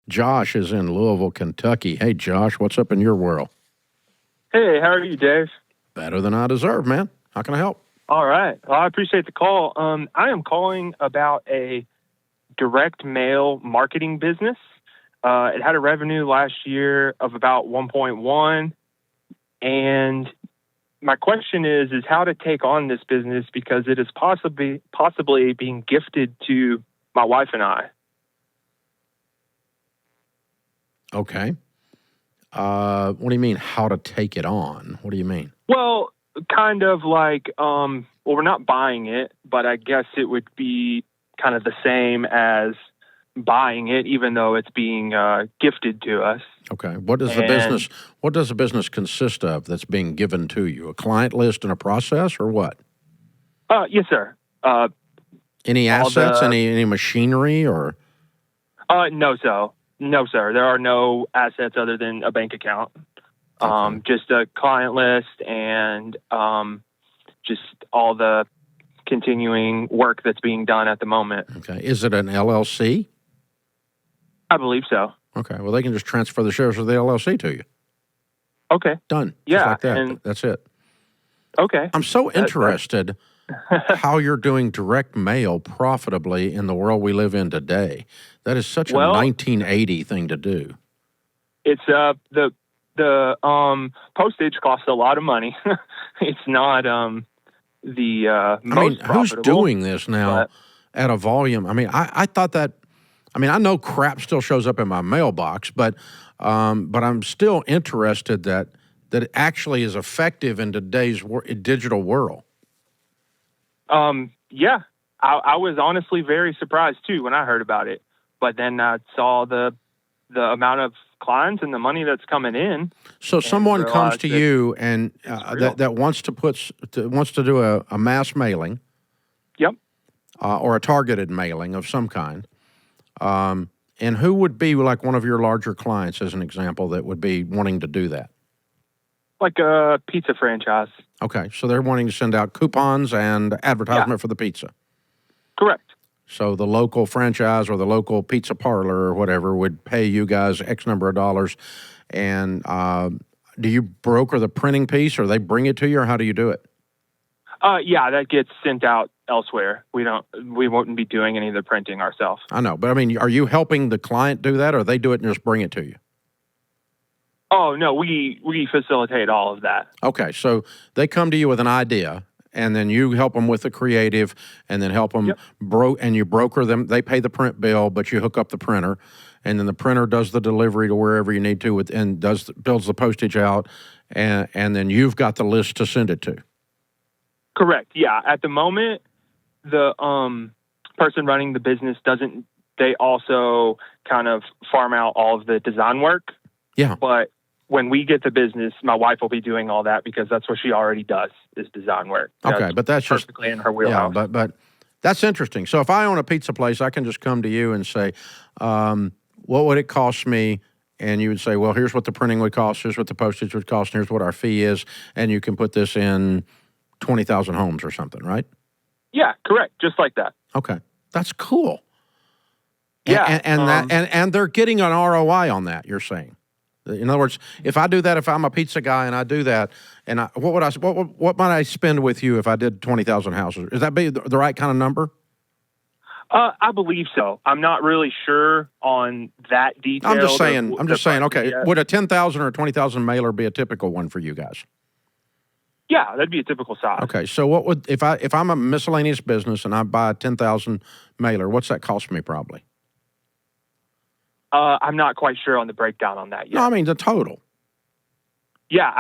Josh is in Louisville, Kentucky. Hey, Josh, what's up in your world? Hey, how are you, Dave? Better than I deserve, man. How can I help? All right. Well, I appreciate the call. I am calling about a direct mail marketing business. It had a revenue last year of about 1.1. And my question is how to take on this business because it is possibly being gifted to my wife and I. Okay. What do you mean, how to take it on? What do you mean? Well, kind of like, we're not buying it, but I guess it would be kind of the same as buying it, even though it's being gifted to us. Okay. What does the business consist of that's being given to you? A client list and a process, or what? Yes, sir. Any assets? Any machinery, or? No, sir. There are no assets other than a bank account. Okay. Just a client list and just all the continuing work that's being done at the moment. Okay. Is it an LLC? I believe so. Okay. Well, they can just transfer the shares of the LLC to you. Okay. Done. Yeah. Just like that. And, that's it. okay. I'm so interested how you're doing direct mail profitably in the world we live in today. That is such a 1980 thing to do. It's the postage costs a lot of money. It's not the most profitable. Who's doing this now at a volume? I mean, I thought that. I mean, I know crap still shows up in my mailbox, but I'm still interested that it actually is effective in today's digital world. Yeah, I was honestly very surprised too when I heard about it, but then I saw the amount of clients and the money that's coming in. So someone comes to you and that wants to do a mass mailing. Yep. Or a targeted mailing of some kind. And who would be like one of your larger clients, as an example, that would be wanting to do that? Like a pizza franchise. Okay, so they're wanting to send out coupons and advertisement for the pizza. Correct. So the local franchise or the local pizza parlor or whatever would pay you guys X number of dollars. And do you broker the printing piece, or they bring it to you, or how do you do it? Yeah, that gets sent out elsewhere. We won't be doing any of the printing ourselves. I know, but I mean, are you helping the client do that, or they do it and just bring it to you? Oh, no, we facilitate all of that. Okay, so they come to you with an idea, and then you help them with the creative, and then help them and you broker them. They pay the print bill, but you hook up the printer, and then the printer does the delivery to wherever you need to, and builds the postage out, and then you've got the list to send it to. Correct. Yeah. At the moment, the person running the business they also kind of farm out all of the design work. Yeah. But when we get the business, my wife will be doing all that because that's what she already does, is design work. Okay, but that's perfectly in her wheelhouse. Yeah, but that's interesting. So if I own a pizza place, I can just come to you and say, what would it cost me? And you would say, well, here's what the printing would cost, here's what the postage would cost, and here's what our fee is, and you can put this in 20,000 homes or something, right? Yeah, correct. Just like that. Okay. That's cool. Yeah. And they're getting an ROI on that, you're saying. In other words, if I do that, if I'm a pizza guy and I do that, and what might I spend with you if I did 20,000 houses? Is that be the right kind of number? I believe so. I'm not really sure on that detail. I'm just saying, okay, would a 10,000 or a 20,000 mailer be a typical one for you guys? Yeah, that'd be a typical size. Okay, so what would if I'm a miscellaneous business and I buy a 10,000 mailer, what's that cost me probably? I'm not quite sure on the breakdown on that yet. No, I mean the total. Yeah,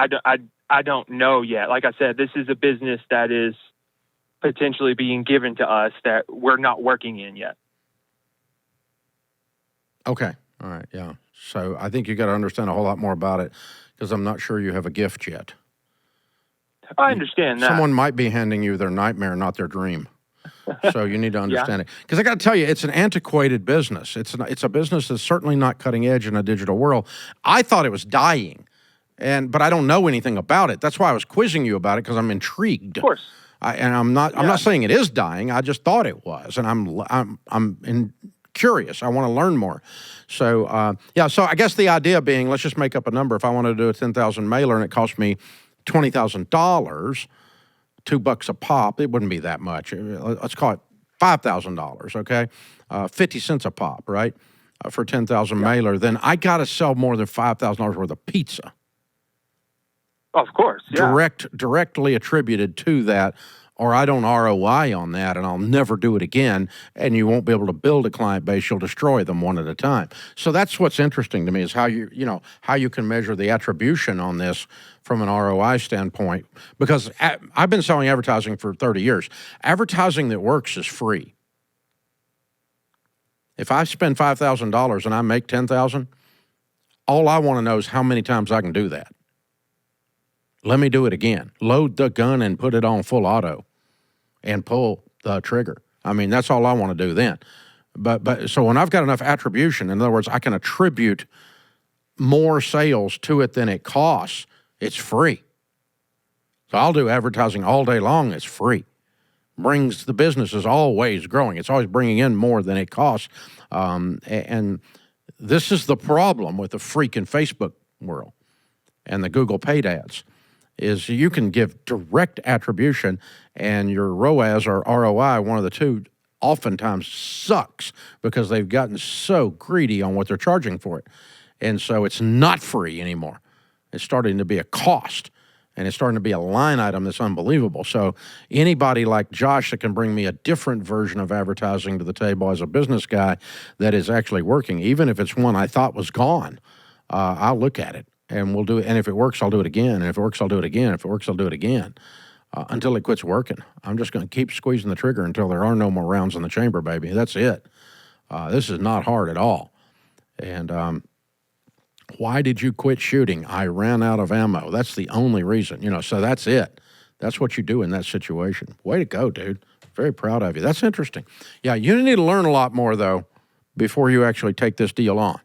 I don't know yet. Like I said, this is a business that is potentially being given to us that we're not working in yet. Okay, all right, yeah. So I think you got to understand a whole lot more about it because I'm not sure you have a gift yet. I understand that. Someone might be handing you their nightmare, not their dream. So you need to understand it. Because I got to tell you, it's an antiquated business. It's a business that's certainly not cutting edge in a digital world. I thought it was dying, but I don't know anything about it. That's why I was quizzing you about it, because I'm intrigued. Of course. I'm not saying it is dying. I just thought it was, and I'm curious. I want to learn more. So, so I guess the idea being, let's just make up a number. If I want to do a 10,000 mailer and it costs me $20,000, $2 a pop, it wouldn't be that much. Let's call it $5,000, okay? 50 cents a pop, right? For 10,000 mailer, then I got to sell more than $5,000 worth of pizza. Of course, yeah. Directly attributed to that, or I don't ROI on that, and I'll never do it again, and you won't be able to build a client base. You'll destroy them one at a time. So that's what's interesting to me is how you can measure the attribution on this from an ROI standpoint, because I've been selling advertising for 30 years. Advertising that works is free. If I spend $5,000 and I make $10,000, all I want to know is how many times I can do that. Let me do it again. Load the gun and put it on full auto and pull the trigger. I mean, that's all I want to do then. But so when I've got enough attribution, in other words, I can attribute more sales to it than it costs, it's free. So I'll do advertising all day long. It's free. The business is always growing. It's always bringing in more than it costs. And this is the problem with the freaking Facebook world and the Google paid ads, is you can give direct attribution and your ROAS or ROI, one of the two, oftentimes sucks because they've gotten so greedy on what they're charging for it. And so it's not free anymore. It's starting to be a cost, and it's starting to be a line item that's unbelievable. So anybody like Josh that can bring me a different version of advertising to the table as a business guy that is actually working, even if it's one I thought was gone, I'll look at it. And we'll do it. And if it works, I'll do it again. And if it works, I'll do it again. If it works, I'll do it again until it quits working. I'm just going to keep squeezing the trigger until there are no more rounds in the chamber, baby. That's it. This is not hard at all. And why did you quit shooting? I ran out of ammo. That's the only reason. So that's it. That's what you do in that situation. Way to go, dude. Very proud of you. That's interesting. Yeah, you need to learn a lot more, though, before you actually take this deal on.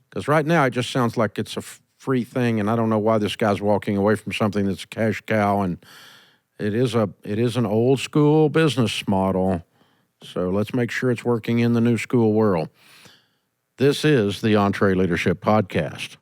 Because right now it just sounds like it's a free thing, and I don't know why this guy's walking away from something that's a cash cow, and it is an old school business model. So let's make sure it's working in the new school world. This is the EntreLeadership Podcast.